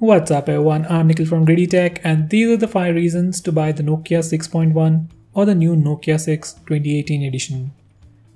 What's up everyone, I'm Nikhil from GreedyTech and these are the 5 reasons to buy the Nokia 6.1 or the new Nokia 6 2018 edition.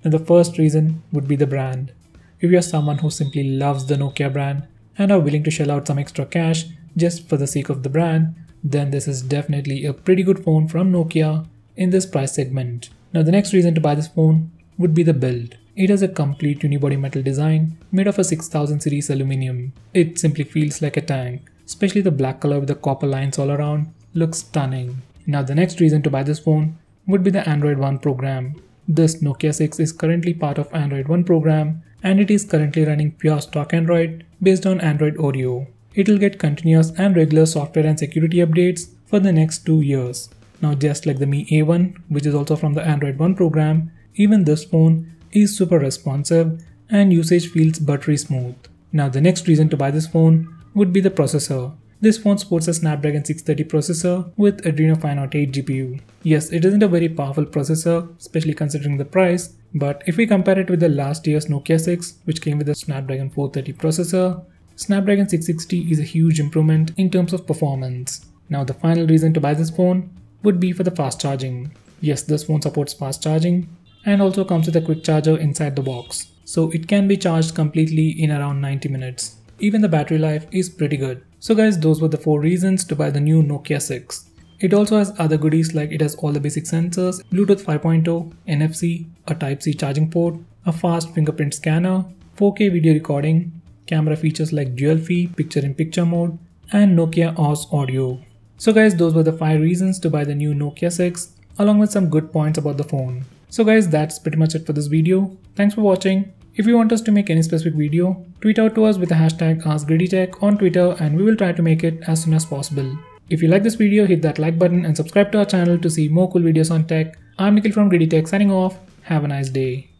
Now the first reason would be the brand. If you're someone who simply loves the Nokia brand and are willing to shell out some extra cash just for the sake of the brand, then this is definitely a pretty good phone from Nokia in this price segment. Now the next reason to buy this phone would be the build. It has a complete unibody metal design made of a 6000 series aluminum. It simply feels like a tank. Especially the black color with the copper lines all around looks stunning. Now the next reason to buy this phone would be the Android One program. This Nokia 6 is currently part of Android One program and it is currently running pure stock Android based on Android Oreo. It will get continuous and regular software and security updates for the next 2 years. Now just like the Mi A1, which is also from the Android One program, even this phone is super responsive and usage feels buttery smooth. Now the next reason to buy this phone would be the processor. This phone sports a Snapdragon 630 processor with Adreno 508 GPU. Yes, it isn't a very powerful processor, especially considering the price, but if we compare it with the last year's Nokia 6, which came with a Snapdragon 430 processor, Snapdragon 660 is a huge improvement in terms of performance. Now the final reason to buy this phone would be for the fast charging. Yes, this phone supports fast charging and also comes with a quick charger inside the box, so it can be charged completely in around 90 minutes. Even the battery life is pretty good. So guys, those were the 4 reasons to buy the new Nokia 6. It also has other goodies like it has all the basic sensors, Bluetooth 5.0, NFC, a Type-C charging port, a fast fingerprint scanner, 4K video recording, camera features like dual-free picture-in-picture mode, and Nokia OS audio. So guys, those were the 5 reasons to buy the new Nokia 6 along with some good points about the phone. So guys, that's pretty much it for this video. Thanks for watching. If you want us to make any specific video, tweet out to us with the hashtag ASKGREEDYTECH on Twitter and we will try to make it as soon as possible. If you like this video, hit that like button and subscribe to our channel to see more cool videos on tech. I'm Nikhil from GreedyTech signing off. Have a nice day.